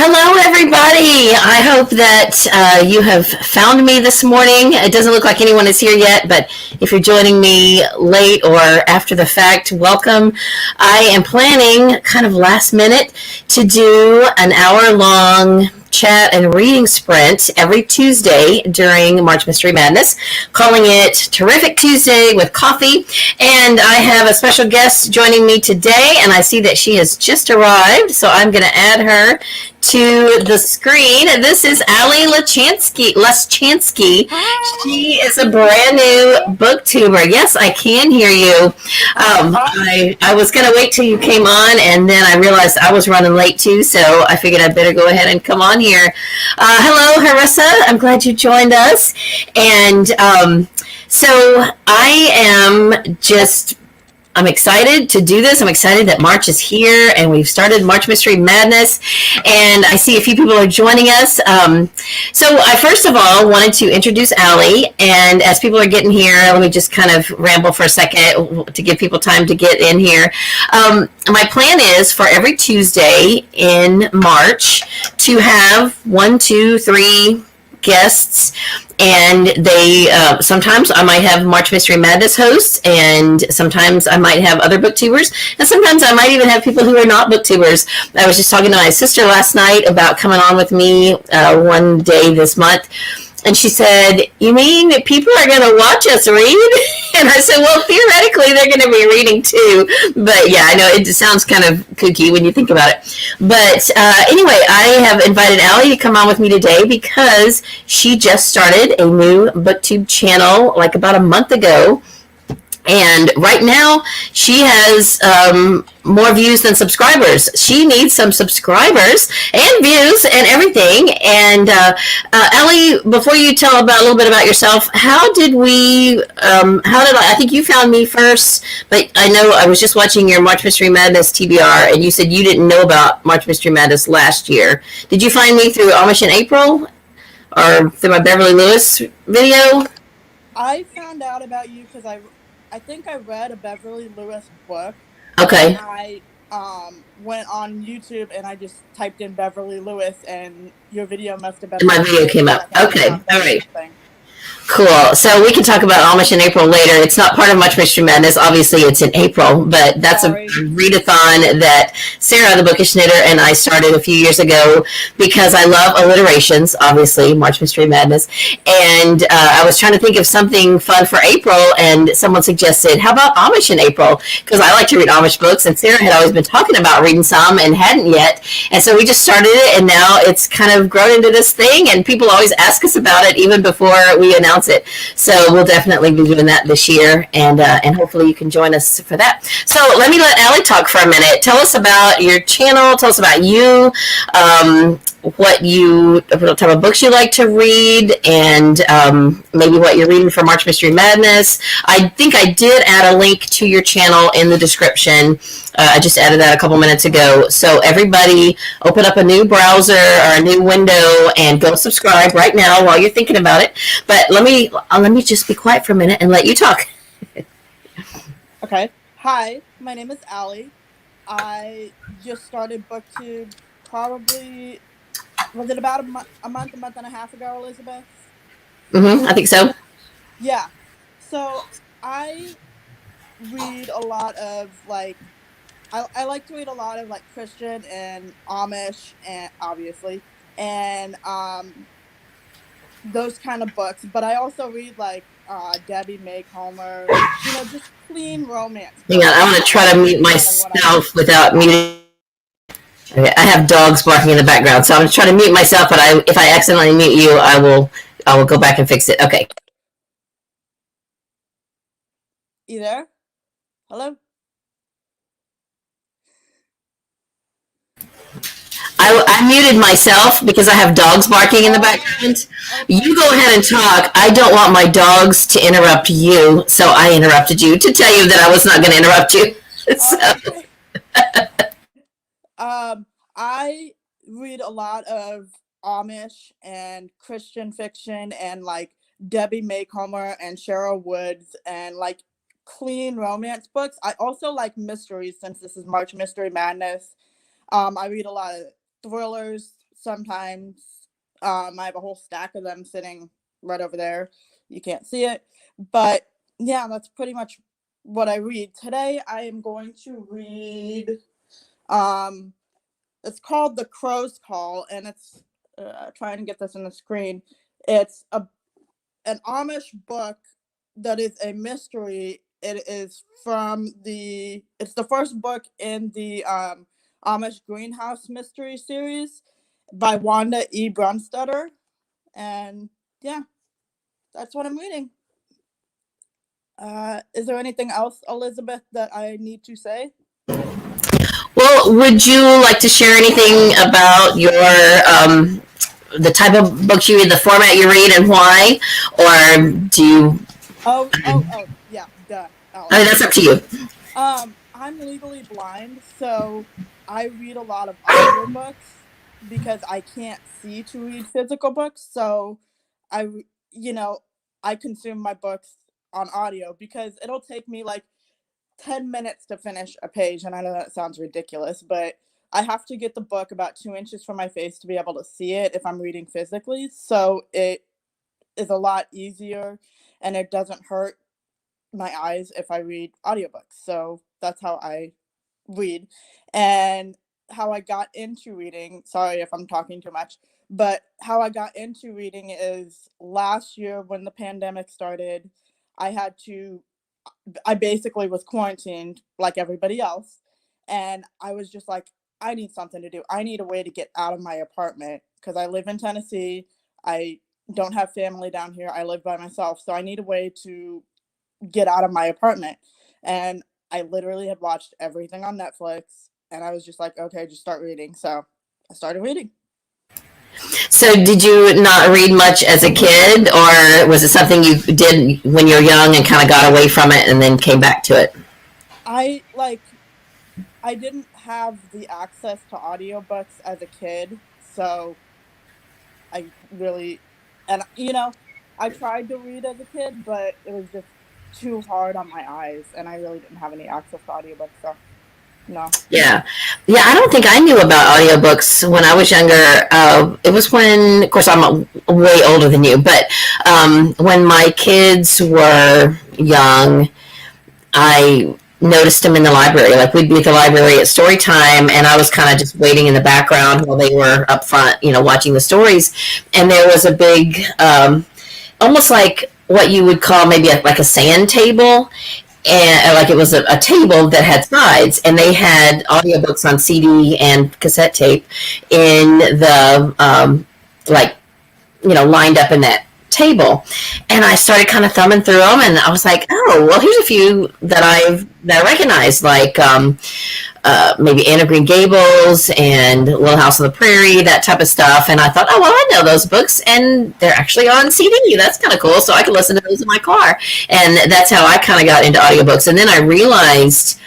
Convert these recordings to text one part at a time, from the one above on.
Hello, everybody. I hope that you have found me this morning. It doesn't look like anyone is here yet, but if you're joining me late or after the fact, welcome. I am planning kind of last minute to do an hour long chat and reading sprint every Tuesday during March Mystery Madness, calling it Terrific Tuesday with Coffee. And I have a special guest joining me today, and I see that she has just arrived, so I'm going to add her to the screen. This is Alli Laschanzky. She is a brand new booktuber. Yes, I can hear you. I was going to wait till you came on, and then I realized I was running late too, so I figured I'd better go ahead and come on here. Hello, Harissa. I'm glad you joined us. And so I'm excited to do this. I'm excited that March is here and we've started March Mystery Madness, and I see a few people are joining us. So I first of all wanted to introduce Alli, and as people are getting here, let me just kind of ramble for a second to give people time to get in here. My plan is for every Tuesday in March to have 1, 2, 3 guests, and they sometimes I might have March Mystery Madness hosts, and sometimes I might have other booktubers, and sometimes I might even have people who are not booktubers. I was just talking to my sister last night about coming on with me one day this month, and she said, "You mean that people are going to watch us read?" And I said, "Well, theoretically, they're going to be reading too." But yeah, I know it just sounds kind of kooky when you think about it. But anyway, I have invited Alli to come on with me today because she just started a new booktube channel like about a month ago. And right now, she has more views than subscribers. She needs some subscribers and views and everything. And Alli, before you tell a little bit about yourself, I think you found me first, but I know I was just watching your March Mystery Madness TBR, and you said you didn't know about March Mystery Madness last year. Did you find me through Amish in April or through my Beverly Lewis video? I found out about you because I think I read a Beverly Lewis book. Okay. And I went on YouTube and I just typed in Beverly Lewis, and your video must have been. My video came up. Okay. All right. Cool. So we can talk about Amish in April later. It's not part of March Mystery Madness. Obviously, it's in April, but that's a readathon that Sarah, the bookish knitter, and I started a few years ago because I love alliterations, obviously, March Mystery Madness. And I was trying to think of something fun for April, and someone suggested, how about Amish in April? Because I like to read Amish books, and Sarah had always been talking about reading some and hadn't yet. And so we just started it, and now it's kind of grown into this thing, and people always ask us about it even before we announce it. So we'll definitely be doing that this year, and hopefully you can join us for that. So let me let Alli talk for a minute. Tell us about your channel. Tell us about you, what type of books you like to read, and maybe what you're reading for March Mystery Madness. I think I did add a link to your channel in the description. I just added that a couple minutes ago. So everybody open up a new browser or a new window and go subscribe right now while you're thinking about it. But let me just be quiet for a minute and let you talk. Okay. Hi, my name is Alli. I just started BookTube probably, was it about a month and a half ago, Elizabeth? I think so. Yeah. So I read a lot of I like to read a lot of Christian and Amish, and obviously, and those kind of books. But I also read Debbie Macomber, just clean romance. Hang on, I want to try to mute myself without muting. Okay, I have dogs barking in the background, so I'm going to try to mute myself. But if I accidentally mute you, I will go back and fix it. Okay. You there? Hello? I muted myself because I have dogs barking in the background. You go ahead and talk. I don't want my dogs to interrupt you, so I interrupted you to tell you that I was not going to interrupt you. I read a lot of Amish and Christian fiction and Debbie Macomber and Cheryl Woods and clean romance books. I also like mysteries since this is March Mystery Madness. I read a lot of thrillers, sometimes I have a whole stack of them sitting right over there. You can't see it, but yeah, that's pretty much what I read. Today I am going to read, it's called The Crow's Call, and it's trying to get this on the screen. It's an Amish book that is a mystery. It's the first book in the Amish Greenhouse Mystery Series by Wanda E. Brunstetter. And yeah, that's what I'm reading. Is there anything else, Elizabeth, that I need to say? Well, would you like to share anything about your the type of books you read, the format you read, and why? Or do you? Oh, yeah, duh. I mean, that's up to you. I'm legally blind, so I read a lot of audiobooks because I can't see to read physical books. So I consume my books on audio because it'll take me like 10 minutes to finish a page. And I know that sounds ridiculous, but I have to get the book about 2 inches from my face to be able to see it if I'm reading physically. So it is a lot easier and it doesn't hurt my eyes if I read audiobooks. So that's how I read. And how I got into reading, sorry if I'm talking too much, but how I got into reading is last year when the pandemic started, I basically was quarantined like everybody else. And I was just like, I need something to do. I need a way to get out of my apartment because I live in Tennessee. I don't have family down here. I live by myself. So I need a way to get out of my apartment. And I literally had watched everything on Netflix and I was just like, okay, just start reading. So I started reading. So, did you not read much as a kid, or was it something you did when you were young and kind of got away from it and then came back to it? I didn't have the access to audiobooks as a kid, so I really, and I tried to read as a kid, but it was just too hard on my eyes, and I really didn't have any access to audiobooks, so no. Yeah. Yeah, I don't think I knew about audiobooks when I was younger. It was when, of course, I'm way older than you, but when my kids were young, I noticed them in the library. Like, we'd be at the library at story time, and I was kind of just waiting in the background while they were up front, watching the stories. And there was a big, almost like what you would call maybe like a sand table, and like it was a table that had sides, and they had audiobooks on CD and cassette tape in the like lined up in that table. And I started kind of thumbing through them, and I was like, oh, well, here's a few that I recognize, like maybe Anne of Green Gables and Little House on the Prairie, that type of stuff. And I thought, oh, well, I know those books, and they're actually on CD. That's kind of cool. So I can listen to those in my car. And that's how I kind of got into audiobooks. And then I realized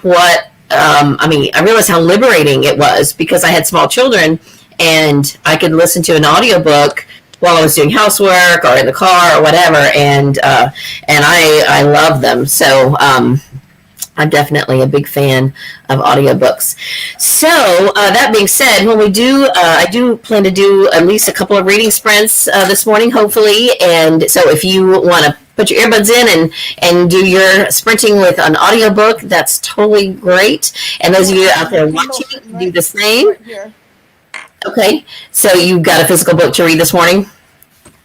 I realized how liberating it was because I had small children, and I could listen to an audiobook while I was doing housework or in the car or whatever, and I love them. So I'm definitely a big fan of audiobooks. So that being said, when we do, I do plan to do at least a couple of reading sprints this morning, hopefully. And so if you want to put your earbuds in and do your sprinting with an audiobook, that's totally great. And those of you out there watching, do the same. Right. Okay, so you got a physical book to read this morning?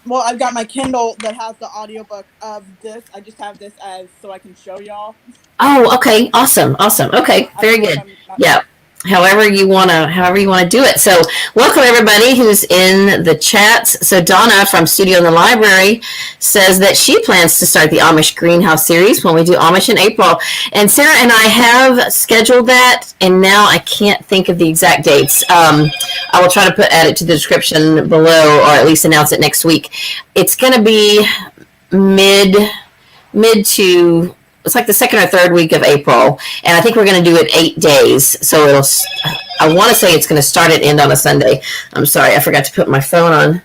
Well, I've got my Kindle that has the audiobook of this. I just have this as so I can show y'all. Oh, okay, awesome. Okay, very good. Yeah. However you wanna do it. So welcome everybody who's in the chats. So Donna from Studio in the Library says that she plans to start the Amish Greenhouse series when we do Amish in April. And Sarah and I have scheduled that, and now I can't think of the exact dates. I will try to add it to the description below, or at least announce it next week. It's gonna be mid to, it's like the second or third week of April, and I think we're going to do it 8 days. So I want to say it's going to start and end on a Sunday. I'm sorry, I forgot to put my phone on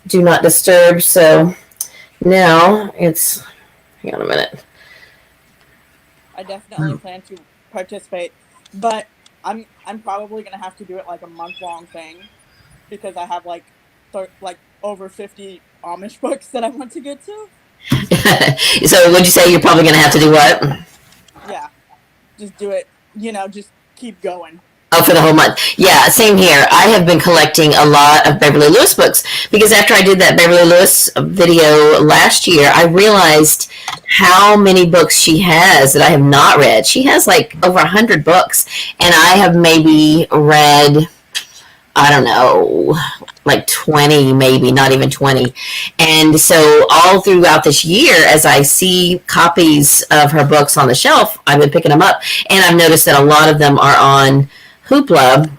Do Not Disturb. So now it's, hang on a minute. I definitely plan to participate, but I'm probably going to have to do it like a month-long thing. because I have like over 50 Amish books that I want to get to. So would you say you're probably going to have to do what? Yeah, just do it. Just keep going. Oh, for the whole month. Yeah, same here. I have been collecting a lot of Beverly Lewis books because after I did that Beverly Lewis video last year, I realized how many books she has that I have not read. She has like over 100 books, and I have maybe read, I don't know, like 20, maybe, not even 20. And so all throughout this year, as I see copies of her books on the shelf, I've been picking them up, and I've noticed that a lot of them are on Hoopla.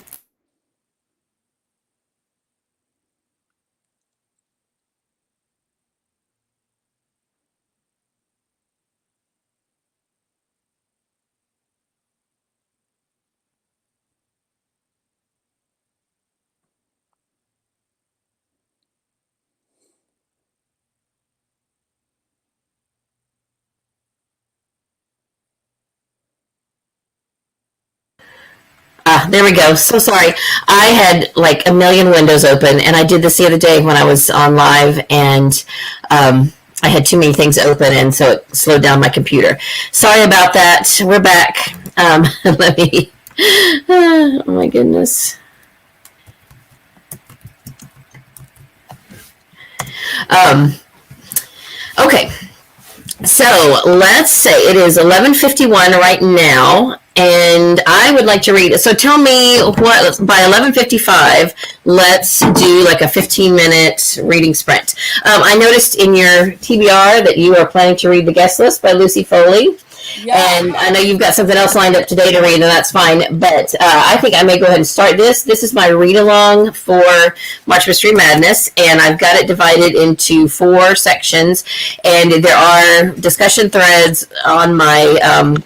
There we go. So sorry. I had like a million windows open, and I did this the other day when I was on live, and I had too many things open, and so it slowed down my computer. Sorry about that. We're back. Let me. Oh my goodness. Okay. So let's say it is 11:51 right now, and I would like to read. So tell me what by 11:55. Let's do like a 15-minute reading sprint. I noticed in your TBR that you are planning to read The Guest List by Lucy Foley. Yeah. And I know you've got something else lined up today to read, and that's fine. But I think I may go ahead and start this. This is my read-along for March Mystery Madness, and I've got it divided into 4 sections. And there are discussion threads on my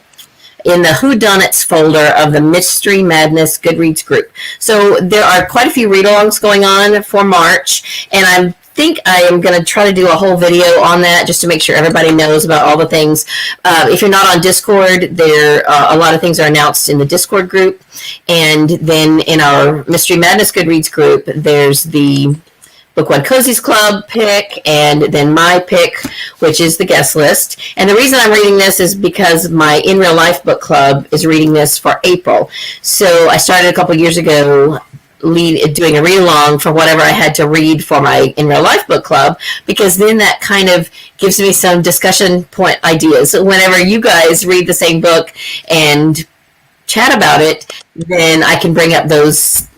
in the Whodunits folder of the Mystery Madness Goodreads group. So there are quite a few read-alongs going on for March, and I think I am going to try to do a whole video on that just to make sure everybody knows about all the things. If you're not on Discord, there a lot of things are announced in the Discord group, and then in our Mystery Madness Goodreads group, there's the Book One Cozies Club pick, and then my pick, which is the guest list. And the reason I'm reading this is because my In Real Life book club is reading this for April. So I started a couple years ago doing a read-along for whatever I had to read for my In Real Life book club, because then that kind of gives me some discussion point ideas. So whenever you guys read the same book and chat about it, then I can bring up those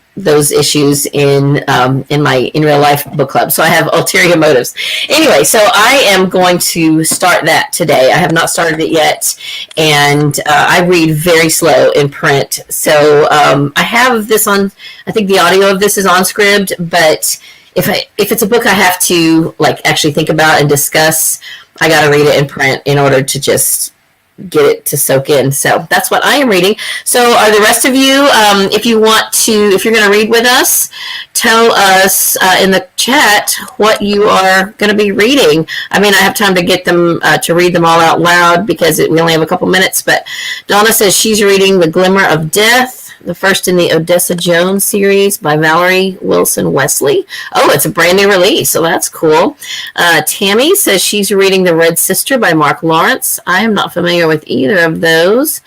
issues in my In Real Life book club. So I have ulterior motives. Anyway, so I am going to start that today. I have not started it yet, and I read very slow in print. So I have this on, I think the audio of this is on Scribd, but if it's a book I have to like actually think about and discuss, I got to read it in print in order to just get it to soak in. So that's what I am reading. So are the rest of you, if you're going to read with us, tell us in the chat what you are going to be reading. I mean, I have time to get them to read them all out loud because we only have a couple minutes, but Donna says she's reading The Glimmer of Death, the first in the Odessa Jones series by Valerie Wilson Wesley. Oh, it's a brand new release, so that's cool. Tammy says she's reading The Red Sister by Mark Lawrence. I am not familiar with either of those.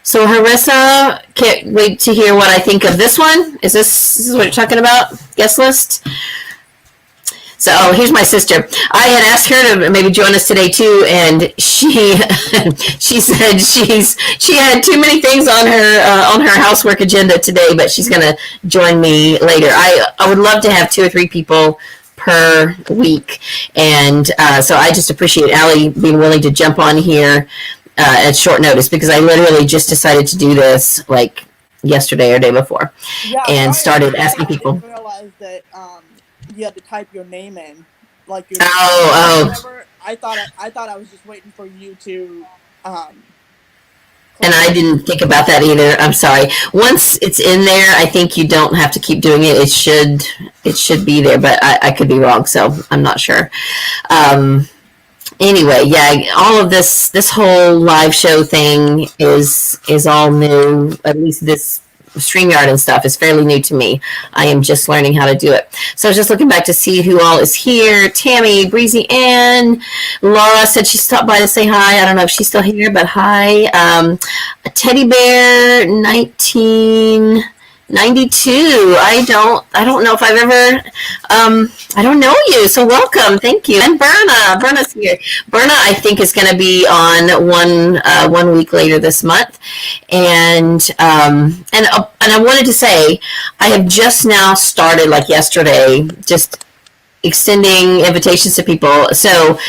So Harissa, can't wait to hear what I think of this one. Is this what you're talking about? Guest list? So here's my sister. I had asked her to maybe join us today too, and she said she had too many things on her housework agenda today, but she's going to join me later. I would love to have 2 or 3 people per week, and so I just appreciate Alli being willing to jump on here at short notice, because I literally just decided to do this like yesterday or day before, and started asking people. I didn't realize that you had to type your name in, like your whatever. I thought I was just waiting for you to. And I didn't think about that either. I'm sorry. Once it's in there, I think you don't have to keep doing it. It should be there, but I could be wrong, so I'm not sure. Anyway, yeah, all of this whole live show thing is all new. At least this StreamYard and stuff is fairly new to me. I am just learning how to do it. So I was just looking back to see who all is here. Tammy, Breezy Ann, Laura said she stopped by to say hi. I don't know if she's still here, but hi. Teddy Bear 1992. I don't know if I've ever I don't know you, so welcome. Thank you. And Berna's here. Berna, I think, is going to be on 1 week later this month. And I wanted to say I have just now started, like yesterday, just extending invitations to people. So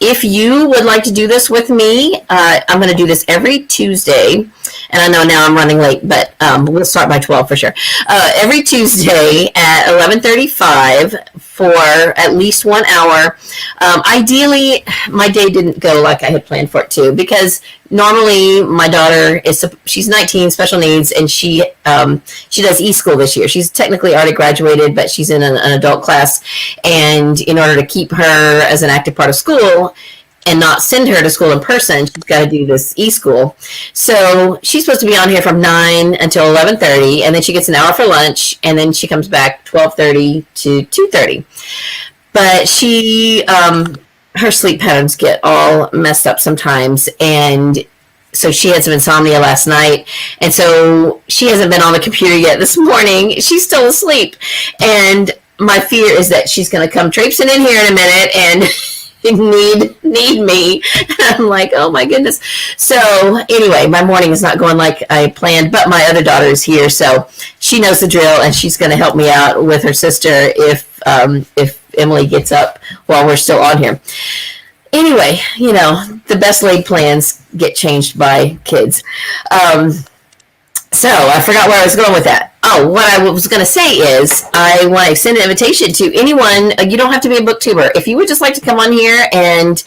if you would like to do this with me, I'm going to do this every Tuesday. And I know now I'm running late, but we'll start by 12 for sure. Every Tuesday at 11:35 for at least 1 hour. Ideally, my day didn't go like I had planned for it to, because normally my daughter she's 19, special needs, and she does e-school this year. She's technically already graduated, but she's in an adult class. And in order to keep her as an active part of school and not send her to school in person, she's got to do this e-school. So she's supposed to be on here from 9 until 11:30, and then she gets an hour for lunch, and then she comes back 12:30 to 2:30. But her sleep patterns get all messed up sometimes, and so she had some insomnia last night, and so she hasn't been on the computer yet this morning. She's still asleep, and my fear is that she's going to come traipsing in here in a minute and need me. I'm like, oh my goodness. So anyway, my morning is not going like I planned, but my other daughter is here, so she knows the drill, and she's going to help me out with her sister if Emily gets up while we're still on here. Anyway, the best laid plans get changed by kids. So I forgot where I was going with that. Oh, what I was going to say is I want to extend an invitation to anyone. You don't have to be a booktuber. If you would just like to come on here and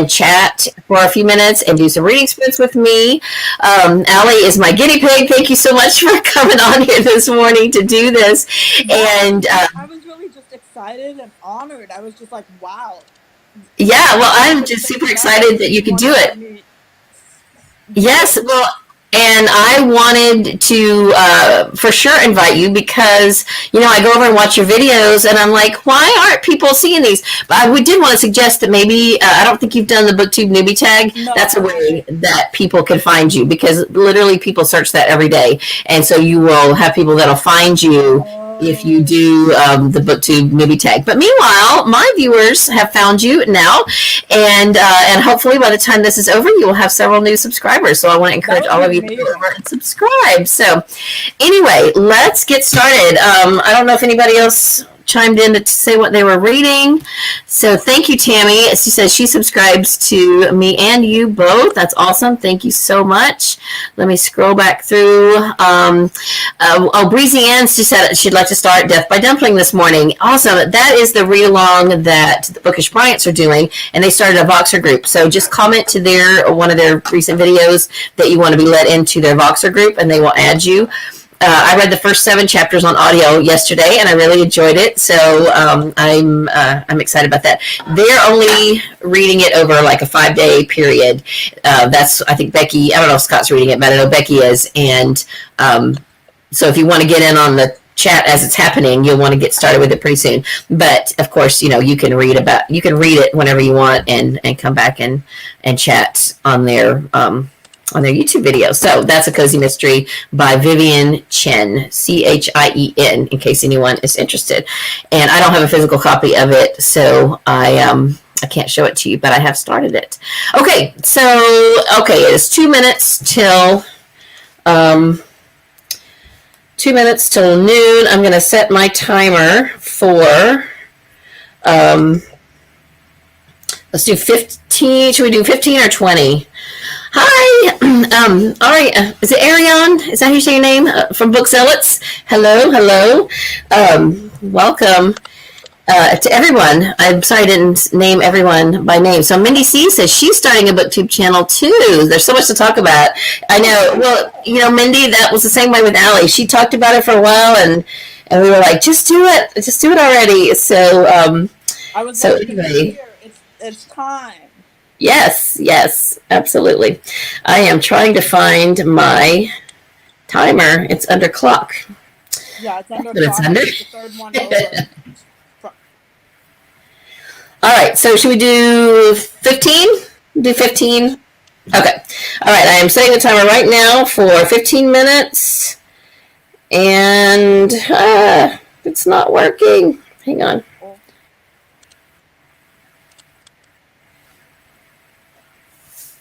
chat for a few minutes and do some reading sprints with me. Alli is my guinea pig. Thank you so much for coming on here this morning to do this. And I was really just excited and honored. I was just like, wow. Yeah, well, I'm just super excited that you could do it. Yes, well, and I wanted to for sure invite you because, I go over and watch your videos, and I'm like, why aren't people seeing these? But we did want to suggest that maybe, I don't think you've done the BookTube newbie tag. No. That's a way that people can find you, because literally people search that every day. And so you will have people that'll find you if you do the BookTube newbie tag. But meanwhile, my viewers have found you now, and hopefully by the time this is over, you will have several new subscribers. So I want to encourage all of you to go over and subscribe. So anyway, let's get started. I don't know if anybody else chimed in to say what they were reading. So thank you, Tammy. She says she subscribes to me and you both. That's awesome. Thank you so much. Let me scroll back through. Breezy Ann, she said she'd like to start Death by Dumpling this morning. Awesome. That is the read-along that the Bookish Bryants are doing, and they started a Voxer group. So just comment to one of their recent videos that you want to be let into their Voxer group, and they will add you. I read the first 7 chapters on audio yesterday, and I really enjoyed it. So I'm excited about that. They're only reading it over like a 5-day period. That's, I think, Becky. I don't know if Scott's reading it, but I know Becky is. And so if you want to get in on the chat as it's happening, you'll want to get started with it pretty soon. But of course, you can read it whenever you want, and come back and chat on their YouTube video. So that's A Cozy Mystery by Vivian Chen, Chien, in case anyone is interested. And I don't have a physical copy of it, so I can't show it to you, but I have started it. Okay, so it is 2 minutes till 2 minutes till noon. I'm going to set my timer for let's do 15. Should we do 15 or 20? Hi. All right. Is it Ariane? Is that how you say your name? From Book Zealots? Hello. Welcome to everyone. I'm sorry I didn't name everyone by name. So Mindy C says she's starting a BookTube channel too. There's so much to talk about. I know. Well, Mindy, that was the same way with Alli. She talked about it for a while, and we were like, just do it. Just do it already. So, anyway. It's time. Yes, absolutely. I am trying to find my timer. It's under clock. Yeah, it's under That's what it's clock. under. It's the third one over. All right, so should we do 15? Do 15? Okay. All right, I am setting the timer right now for 15 minutes. And it's not working. Hang on.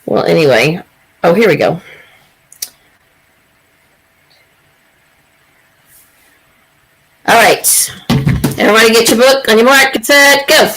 Well, anyway. Oh, here we go. All right. Everybody get your book on your mark, get set, go.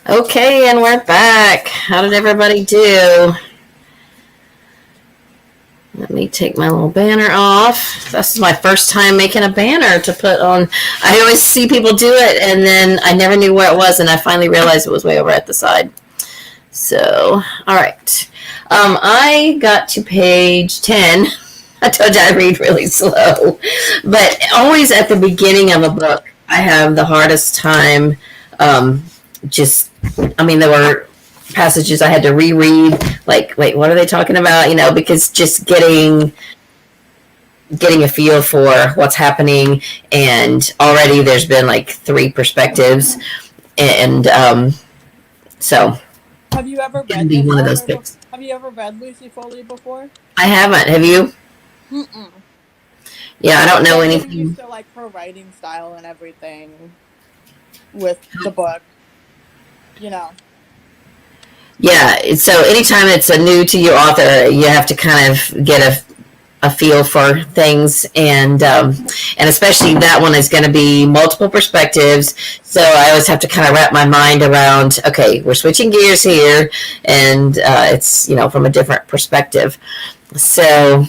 Okay, and we're back. How did everybody do? Let me take my little banner off. This is my first time making a banner to put on. I always see people do it, and then I never knew where it was, and I finally realized it was way over at the side. So, all right. I got to page 10. I told you I read really slow. But always at the beginning of a book, I have the hardest time there were passages I had to reread, like, wait, what are they talking about? Because just getting a feel for what's happening, and already there's been like 3 perspectives, and so Have you ever it'd read be this one of those author? books. Have you ever read Lucy Foley before? I haven't. Have you? Mm-mm. Yeah, I don't know I'm anything. used to like her writing style and everything with the book. Yeah, so anytime it's a new to you author, you have to kind of get a feel for things, and especially that one is going to be multiple perspectives. So I always have to kind of wrap my mind around, okay, we're switching gears here, and it's from a different perspective. So,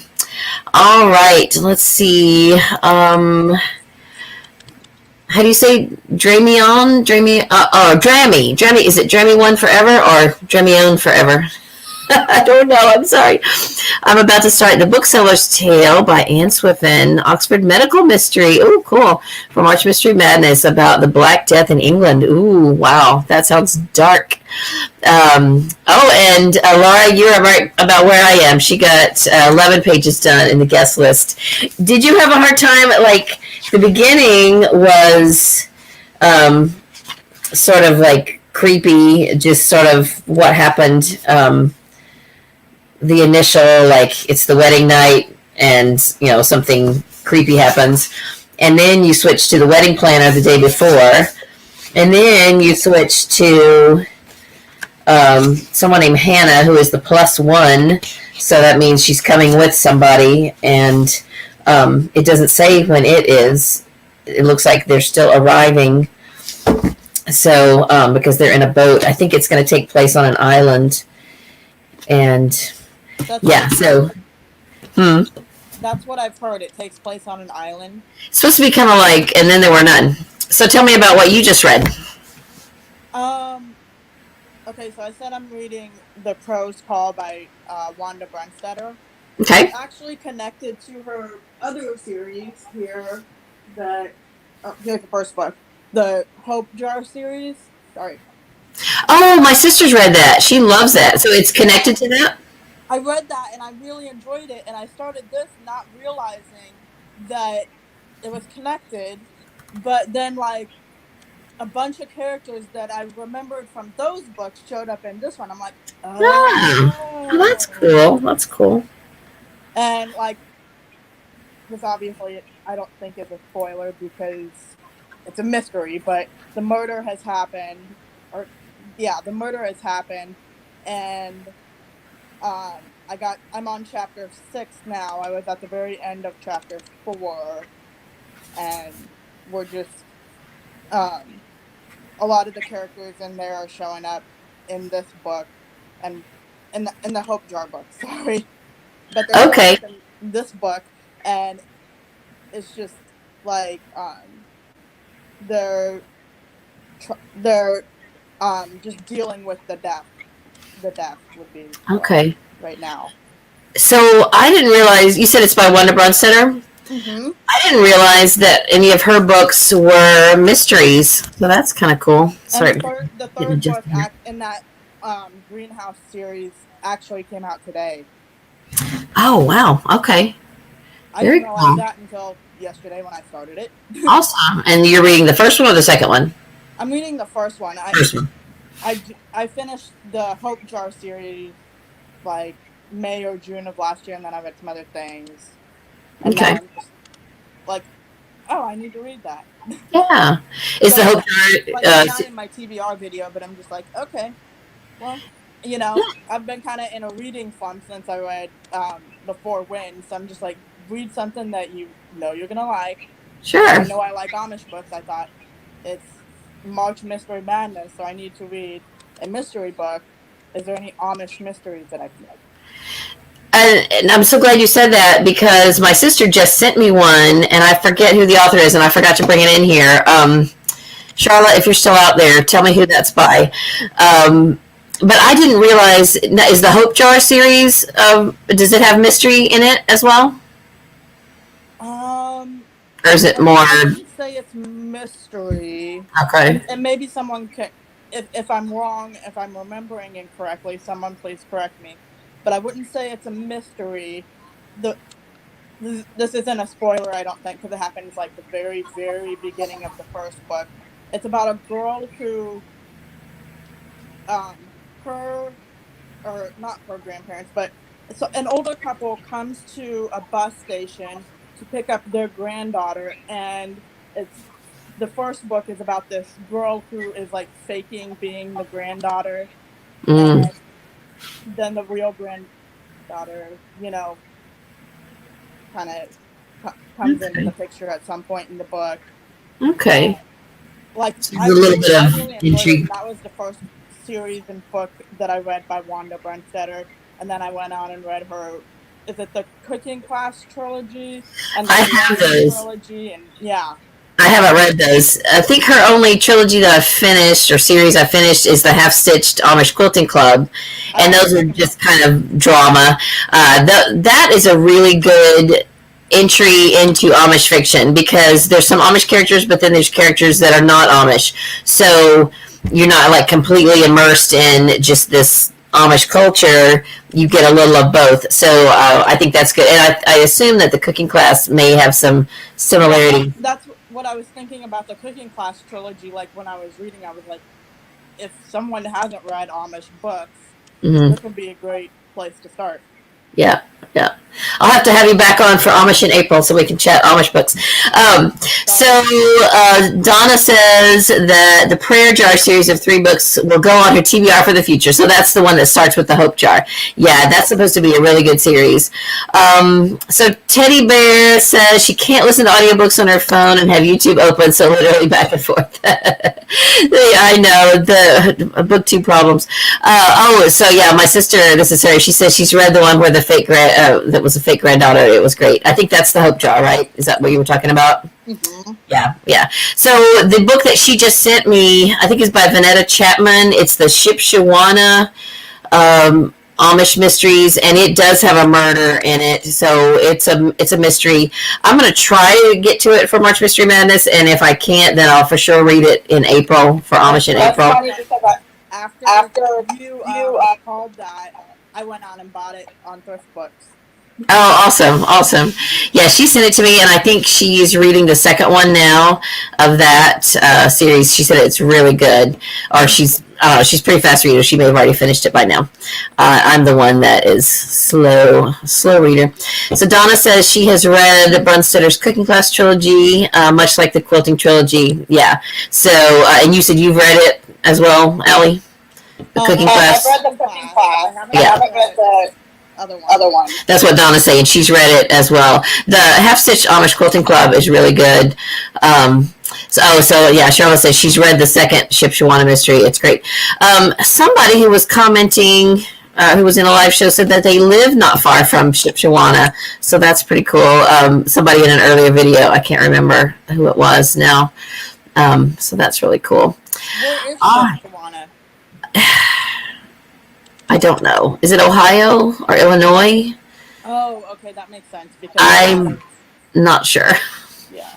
all right, let's see. How do you say Dramion? Drammy. Drammy. Is it Drammy One Forever or Dramion Forever? I don't know. I'm sorry. I'm about to start The Bookseller's Tale by Anne Swiffen, Oxford Medical Mystery. Ooh, cool. For March Mystery Madness about the Black Death in England. Ooh, wow. That sounds dark. And Laura, you're right about where I am. She got 11 pages done in the guest list. Did you have a hard time? Like, the beginning was sort of like creepy, just sort of what happened. The initial, like, it's the wedding night, and something creepy happens, and then you switch to the wedding planner the day before, and then you switch to someone named Hannah, who is the +1, so that means she's coming with somebody, and it doesn't say when it is. It looks like they're still arriving, so because they're in a boat. I think it's going to take place on an island, and That's what I've heard. It takes place on an island. It's supposed to be kind of like, and then there were none. So tell me about what you just read. Okay, so I said I'm reading The Crow's Call by Wanda Brunstetter. Okay. It's actually connected to her other series here. Here's the first book. The Hope Jar series. Sorry. Oh, my sister's read that. She loves that. So it's connected to that? I read that and I really enjoyed it, and I started this not realizing that it was connected, but then like a bunch of characters that I remembered from those books showed up in this one. I'm like, oh, that's cool. That's cool. And like, this obviously I don't think is a spoiler because it's a mystery, but the murder has happened, the murder has happened, and I'm on chapter 6 now. I was at the very end of chapter 4, and we're just a lot of the characters in there are showing up in this book, and in the Hope Jar book. Sorry, but they're showing up in this book, and it's just like they're just dealing with the death. The death would be okay right now. So I didn't realize, you said it's by Wanda Brunstetter? Mm-hmm. I didn't realize that any of her books were mysteries, so that's kind of cool. Sorry. And the third book in that Greenhouse series actually came out today. Oh, wow. Okay. I didn't realize that until yesterday when I started it. Awesome. And you're reading the first one or the second one? I'm reading the first one. I finished the Hope Jar series like May or June of last year, and then I read some other things. And now I'm just like, oh, I need to read that. Yeah. Is the Hope Jar... it's not in my TBR video, but I'm just like, okay. Well, I've been kind of in a reading funk since I read The Four Winds, so I'm just like, read something that you're going to like. Sure. I know I like Amish books. I thought it's March Mystery Madness, so I need to read a mystery book. Is there any Amish mysteries that I can read? And I'm so glad you said that because my sister just sent me one, and I forget who the author is, and I forgot to bring it in here. Charlotte, if you're still out there, tell me who that's by. But I didn't realize, is the Hope Jar series, does it have mystery in it as well? Or is it more? I wouldn't say it's mystery. Okay. And maybe someone can, if I'm wrong, if I'm remembering incorrectly, someone please correct me. But I wouldn't say it's a mystery. This isn't a spoiler, I don't think, because it happens like the very, very beginning of the first book. It's about a girl who, not her grandparents, but so an older couple comes to a bus station to pick up their granddaughter, and the first book is about this girl who is like faking being the granddaughter, and then the real granddaughter, kind of comes into the picture at some point in the book. Okay. Like a little bit of intrigue. That was the first series and book that I read by Wanda Brunstetter, and then I went on and read her. Is it the Cooking Class trilogy and the I have those. trilogy? And yeah, I haven't read those. I think her only trilogy that I've finished or series I finished is the Half Stitched Amish Quilting Club, and those are just kind of drama. That is a really good entry into Amish fiction because there's some Amish characters, but then there's characters that are not Amish. So you're not like completely immersed in just this Amish culture. You get a little of both. So I think that's good. And I assume that the Cooking Class may have some similarity. That's what I was thinking about the Cooking Class trilogy. Like when I was reading, I was like, if someone hasn't read Amish books, this would be a great place to start. Yeah. I'll have to have you back on for Amish in April so we can chat Amish books. Donna says that the Prayer Jar series of 3 books will go on her TBR for the future. So that's the one that starts with the Hope Jar. Yeah, that's supposed to be a really good series. So Teddy Bear says she can't listen to audiobooks on her phone and have YouTube open, so literally back and forth. I know, the booktube problems. My sister, this is her, she says she's read the one where the fake that was a fake granddaughter. It was great. I think that's the Hope Jar, right? Is that what you were talking about? Mm-hmm. Yeah. So the book that she just sent me, I think is by Vanetta Chapman. It's the Shipshawana Amish Mysteries, and it does have a murder in it. So it's a mystery. I'm going to try to get to it for March Mystery Madness, and if I can't, then I'll for sure read it in April for Amish in April. After you called that, I went on and bought it on Thrift Books. Oh, awesome. Yeah, she sent it to me, and I think she's reading the second one now of that series. She said it's really good. Or she's pretty fast reader. She may have already finished it by now. I'm the one that is slow reader. So Donna says she has read Brunstetter's Cooking Class trilogy, much like the Quilting trilogy. Yeah. So, and you said you've read it as well, Alli? The Cooking Class? I've read the Cooking Class. Yeah. I haven't read the other one. That's what Donna's saying. She's read it as well. The Half-Stitched Amish Quilting Club is really good. Charlotte says she's read the second Shipshawana mystery. It's great. Somebody who was commenting, who was in a live show, said that they live not far from Shipshawana. So that's pretty cool. Somebody in an earlier video, I can't remember who it was now. So that's really cool. Where is Shipshawana? I don't know. Is it Ohio or Illinois? Oh, okay, that makes sense. Because I'm not sure. Yeah.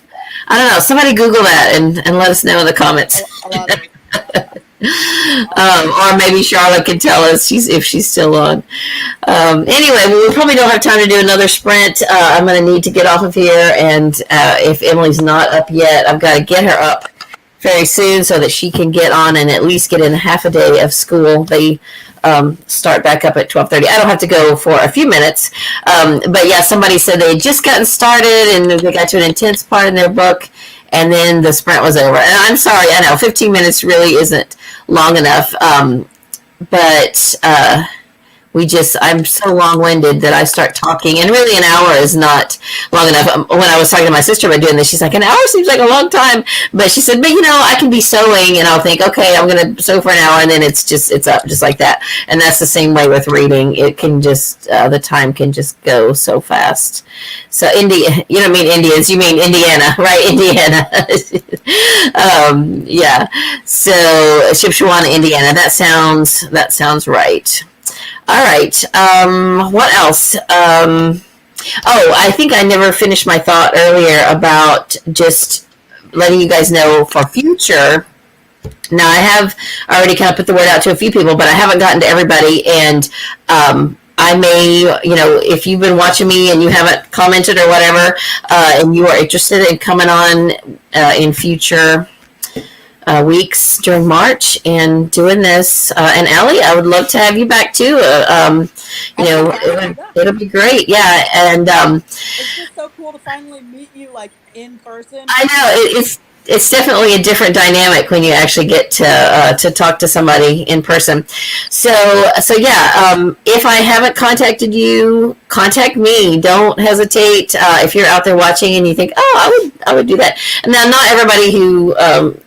I don't know. Somebody Google that and let us know in the comments. Or maybe Charlotte can tell us if she's still on. Anyway, we probably don't have time to do another sprint. I'm going to need to get off of here, and if Emily's not up yet, I've got to get her up very soon so that she can get on and at least get in half a day of school. They start back up at 12:30. I don't have to go for a few minutes. But yeah, somebody said they had just gotten started and they got to an intense part in their book, and then the sprint was over. And I'm sorry, I know 15 minutes really isn't long enough. But I'm so long-winded that I start talking, and really an hour is not long enough. When I was talking to my sister about doing this, she's like, an hour seems like a long time. But she said, but I can be sewing, and I'll think, okay, I'm going to sew for an hour, and then it's up just like that. And that's the same way with reading. It can just, the time can just go so fast. So you don't mean Indians, you mean Indiana, right? Indiana. Yeah. So Shipshewana, Indiana. That sounds right. All right. What else? I think I never finished my thought earlier about just letting you guys know for future. Now, I have already kind of put the word out to a few people, but I haven't gotten to everybody. And I may, if you've been watching me and you haven't commented or whatever, and you are interested in coming on in future weeks during March and doing this. And Alli, I would love to have you back too. It'll be great. Yeah. And it's just so cool to finally meet you like in person. I know it's definitely a different dynamic when you actually get to talk to somebody in person. So yeah, if I haven't contacted you, contact me. Don't hesitate. If you're out there watching and you think, I would do that. And now, not everybody who, I've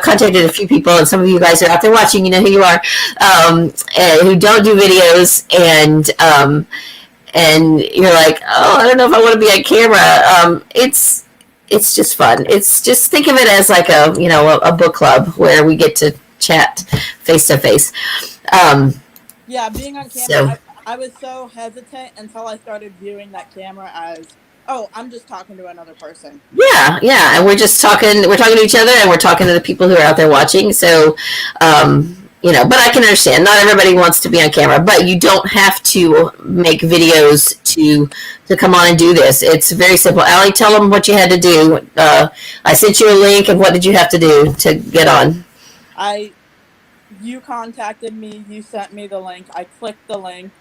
contacted a few people, and some of you guys are out there watching. You know who you are, who don't do videos, and you're like, I don't know if I want to be on camera. It's just fun. It's just, think of it as like a book club where we get to chat face to face. Yeah, being on camera, I was so hesitant until I started viewing that camera as, I'm just talking to another person. Yeah, and we're just talking. We're talking to each other, and we're talking to the people who are out there watching. So, but I can understand. Not everybody wants to be on camera, but you don't have to make videos to come on and do this. It's very simple. Alli, tell them what you had to do. I sent you a link, and what did you have to do to get on? You contacted me. You sent me the link. I clicked the link.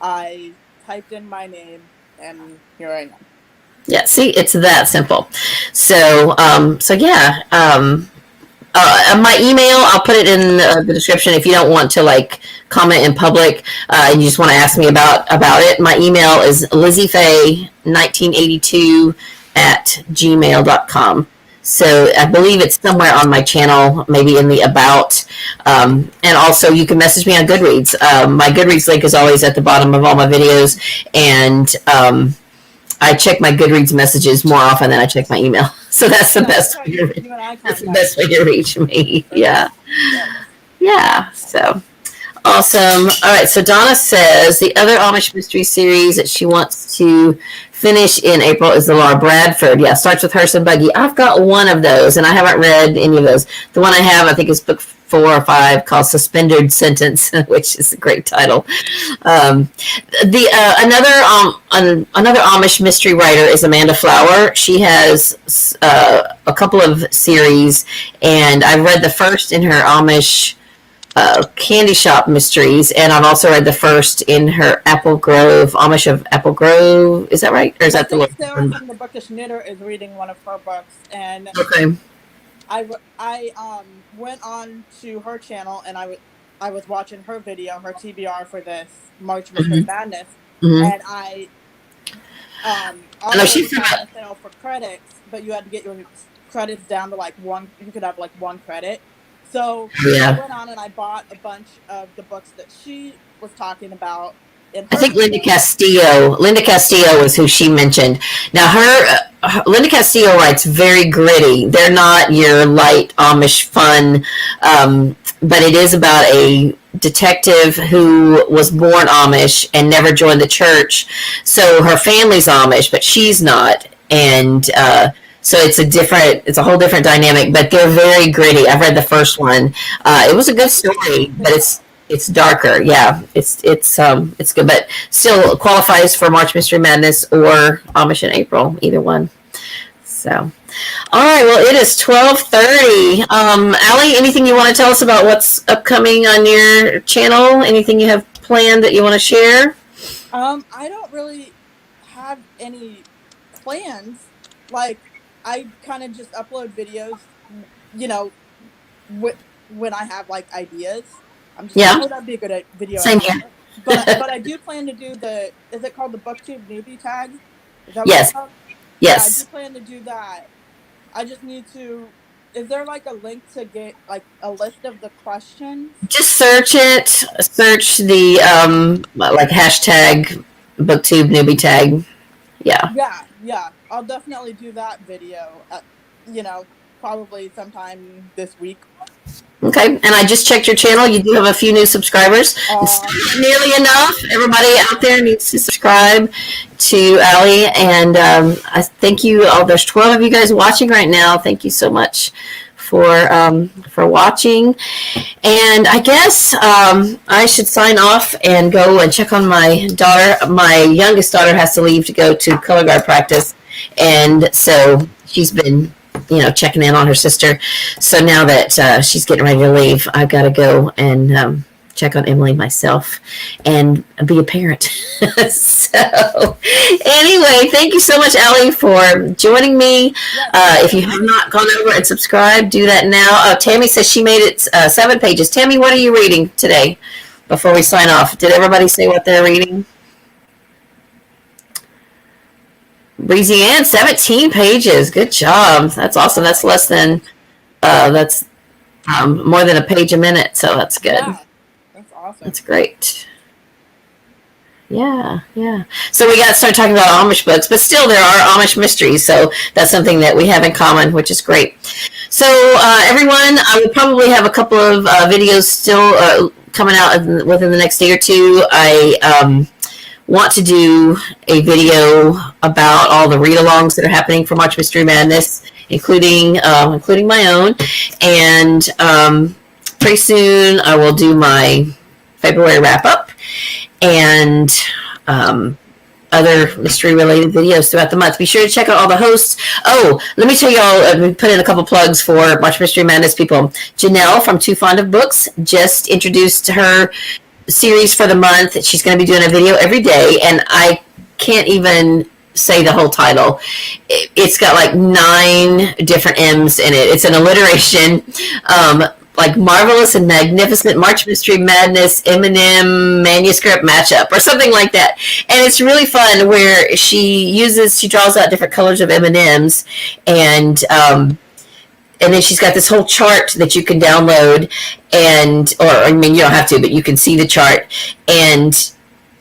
I typed in my name, and here I am. Yeah, see, it's that simple. So, yeah. My email, I'll put it in the description if you don't want to comment in public and you just want to ask me about it. My email is LizzieFaye1982 @gmail.com. So I believe it's somewhere on my channel, maybe in the about. And also you can message me on Goodreads. My Goodreads link is always at the bottom of all my videos. And I check my Goodreads messages more often than I check my email. So that's the best way to reach me. Yeah. So awesome. All right. So Donna says the other Amish mystery series that she wants to finish in April is the Laura Bradford. Yeah, starts with Hearse and Buggy. I've got one of those, and I haven't read any of those. The one I have, I think, is book 4 or 5, called Suspended Sentence, which is a great title. Another Amish mystery writer is Amanda Flower. She has a couple of series, and I've read the first in her Amish Candy Shop Mysteries, and I've also read the first in her Apple Grove, Amish of Apple Grove. Is that right? Or is that the Sarah from the Bookish Knitter is reading one of her books, and okay. I went on to her channel, and I was watching her video, her TBR for this March Mystery Madness, and I she's on sale for credits, but you had to get your credits down to one. You could have one credit. So I went on and I bought a bunch of the books that she was talking about. I think Linda Castillo was who she mentioned. Now Linda Castillo writes very gritty. They're not your light Amish fun, but it is about a detective who was born Amish and never joined the church. So her family's Amish, but she's not. And so it's a whole different dynamic, but they're very gritty. I've read the first one. It was a good story, but it's darker. Yeah, it's good, but still qualifies for March Mystery Madness or Amish in April, either one. So, all right. Well, it is 12:30. Alli, anything you want to tell us about what's upcoming on your channel? Anything you have planned that you want to share? I don't really have any plans. I kind of just upload videos, when I have ideas. I'm just that'd be a good video. Same here. but I do plan to do is it called the BookTube newbie tag? Is that what Yes. it's called? Yes. Yeah, I do plan to do that. I just need to. Is there like a link to get like a list of the questions? Just search it. Search the like hashtag BookTube newbie tag. Yeah. Yeah. I'll definitely do that video. Probably sometime this week. Okay, and I just checked your channel. You do have a few new subscribers. It's not nearly enough. Everybody out there needs to subscribe to Alli, and I thank you. Oh, there's 12 of you guys watching right now. Thank you so much for watching. And I guess I should sign off and go and check on my daughter. My youngest daughter has to leave to go to color guard practice, and so she's been checking in on her sister. So now that she's getting ready to leave, I've got to go and check on Emily myself and be a parent. So anyway, thank you so much, Alli, for joining me. If you have not gone over and subscribed, do that now. Tammy says she made it 7 pages. Tammy, what are you reading today before we sign off? Did everybody say what they're reading? Breezy Ann, 17 pages. Good job. That's awesome. That's less than, that's more than a page a minute. So that's good. Yeah, that's awesome. That's great. Yeah. So we got to start talking about Amish books, but still there are Amish mysteries. So that's something that we have in common, which is great. So everyone, I will probably have a couple of videos still coming out within the next day or two. I want to do a video about all the read-alongs that are happening for March Mystery Madness, including my own. And pretty soon I will do my February wrap-up and other mystery-related videos throughout the month. Be sure to check out all the hosts. Oh, let me tell you all, we put in a couple plugs for March Mystery Madness people. Janelle from Too Fond of Books just introduced her series for the month. She's going to be doing a video every day, and I can't even say the whole title. It's got like 9 different M's in it. It's an alliteration, like Marvelous and Magnificent March Mystery Madness M&M manuscript matchup or something like that. And it's really fun where she draws out different colors of M&Ms, and then she's got this whole chart that you can download, you don't have to, but you can see the chart, and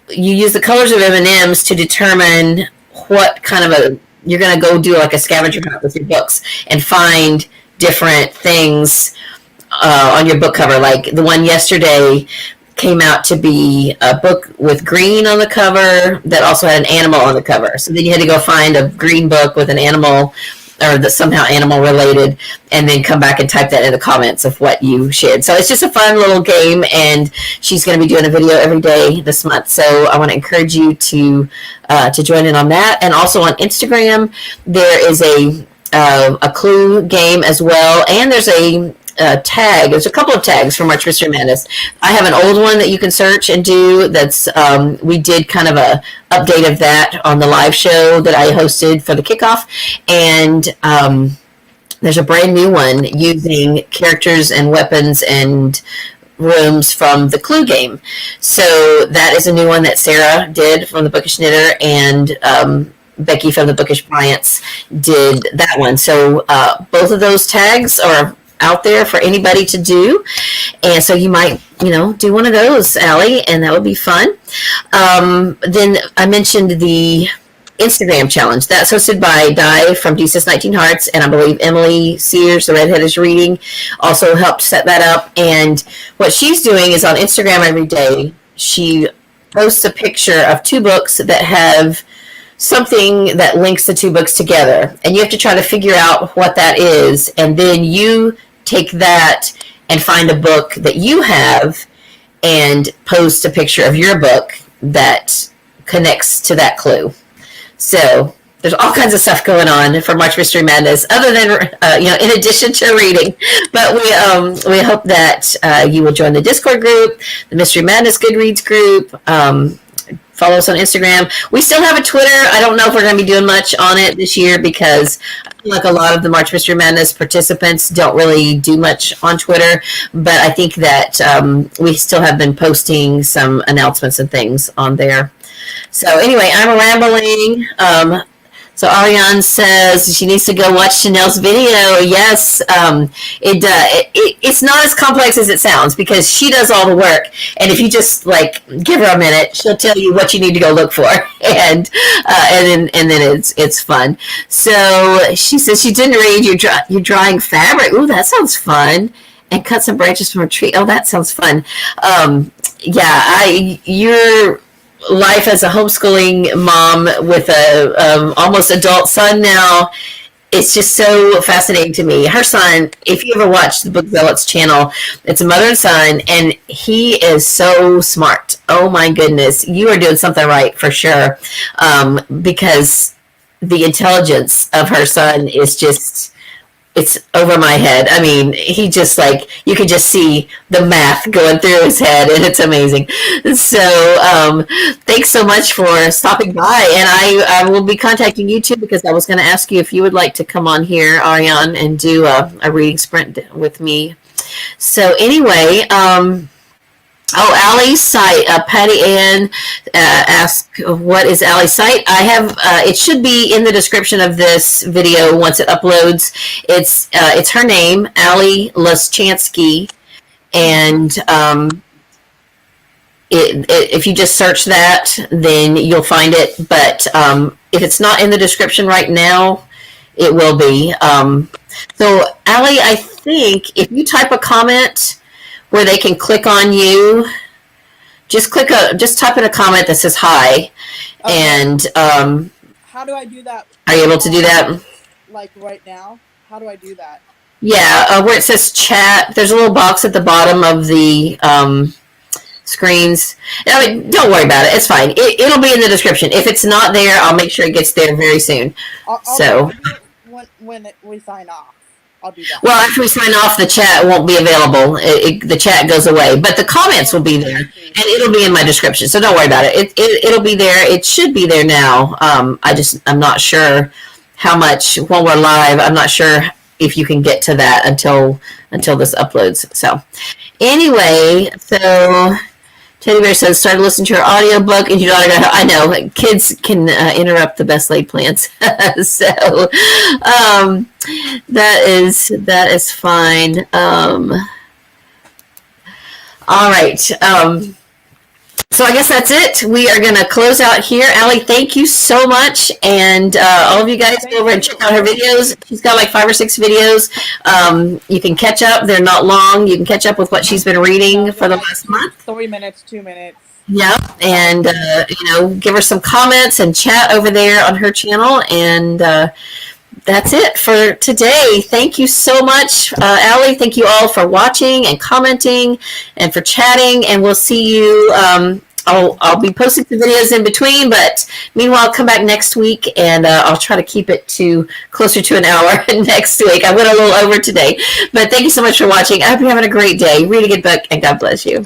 you use the colors of M&Ms to determine what kind of you're going to go do like a scavenger hunt with your books and find different things on your book cover. Like the one yesterday came out to be a book with green on the cover that also had an animal on the cover. So then you had to go find a green book with an animal, or somehow animal related, and then come back and type that in the comments of what you shared. So it's just a fun little game, and she's going to be doing a video every day this month. So I want to encourage you to join in on that. And also on Instagram, there is a clue game as well, and there's a tag. There's a couple of tags for March Mystery Madness. I have an old one that you can search and do. That's we did kind of a update of that on the live show that I hosted for the kickoff, and there's a brand new one using characters and weapons and rooms from the Clue game. So that is a new one that Sarah did from the Bookish Knitter, and Becky from the Bookish Bryants did that one. So both of those tags are out there for anybody to do, and so you might do one of those, Alli, and that would be fun. Then I mentioned the Instagram challenge that's hosted by Di from Jesus 19 Hearts, and I believe Emily Sears, the Redhead is Reading, also helped set that up. And what she's doing is on Instagram every day she posts a picture of 2 books that have something that links the 2 books together, and you have to try to figure out what that is, and then you take that and find a book that you have and post a picture of your book that connects to that clue. So there's all kinds of stuff going on for March Mystery Madness, other than in addition to reading. But we hope that you will join the Discord group, the Mystery Madness Goodreads group. follow us on Instagram. We still have a Twitter. I don't know if we're going to be doing much on it this year because I feel like a lot of the March Mystery Madness participants don't really do much on Twitter. But I think that we still have been posting some announcements and things on there. So anyway, I'm rambling. So Ariane says she needs to go watch Chanel's video. Yes, it's not as complex as it sounds because she does all the work. And if you just like give her a minute, she'll tell you what you need to go look for, and then it's fun. So she says she didn't read you're drawing fabric. Ooh, that sounds fun. And cut some branches from a tree. Oh, that sounds fun. You're life as a homeschooling mom with a almost adult son now, it's just so fascinating to me. Her son, if you ever watch the Book Zealots channel, it's a mother and son, and he is so smart. Oh my goodness, you are doing something right for sure, because the intelligence of her son is just, it's over my head. I mean, he just like, you could just see the math going through his head, and it's amazing. So thanks so much for stopping by, and I will be contacting you too because I was going to ask you if you would like to come on here, Ariane, and do a reading sprint with me. So anyway, Alli's site. Patty Ann asked, "What is Alli's site?" I have. It should be in the description of this video once it uploads. It's her name, Alli Laschanzky, and if you just search that, then you'll find it. But if it's not in the description right now, it will be. So Alli, I think if you type a comment where they can click on you, just type in a comment that says hi, okay. And how do I do that? Are you able to do that? Like right now? How do I do that? Yeah, where it says chat, there's a little box at the bottom of the screens. I mean, don't worry about it. It's fine. It'll be in the description. If it's not there, I'll make sure it gets there very soon. I'll do it when we sign off. I'll do that. Well, after we sign off, the chat won't be available. The chat goes away, but the comments will be there, and it'll be in my description. So don't worry about it. It'll be there. It should be there now. I'm not sure how much when we're live. I'm not sure if you can get to that until this uploads. So anyway, so Teddy Bear says, started listening to your audiobook and your daughter got, I know, kids can interrupt the best laid plans. So that is fine. All right. So I guess that's it. We are going to close out here. Alli, thank you so much. And all of you guys go over and check out her videos. She's got like 5 or 6 videos. You can catch up. They're not long. You can catch up with what she's been reading for the last month. 3 minutes, 2 minutes. Yeah. And, give her some comments and chat over there on her channel. And that's it for today. Thank you so much, Alli. Thank you all for watching and commenting and for chatting. And we'll see you. I'll be posting some videos in between, but meanwhile, come back next week, and I'll try to keep it to closer to an hour next week. I went a little over today, but thank you so much for watching. I hope you're having a great day. Read a good book, and God bless you.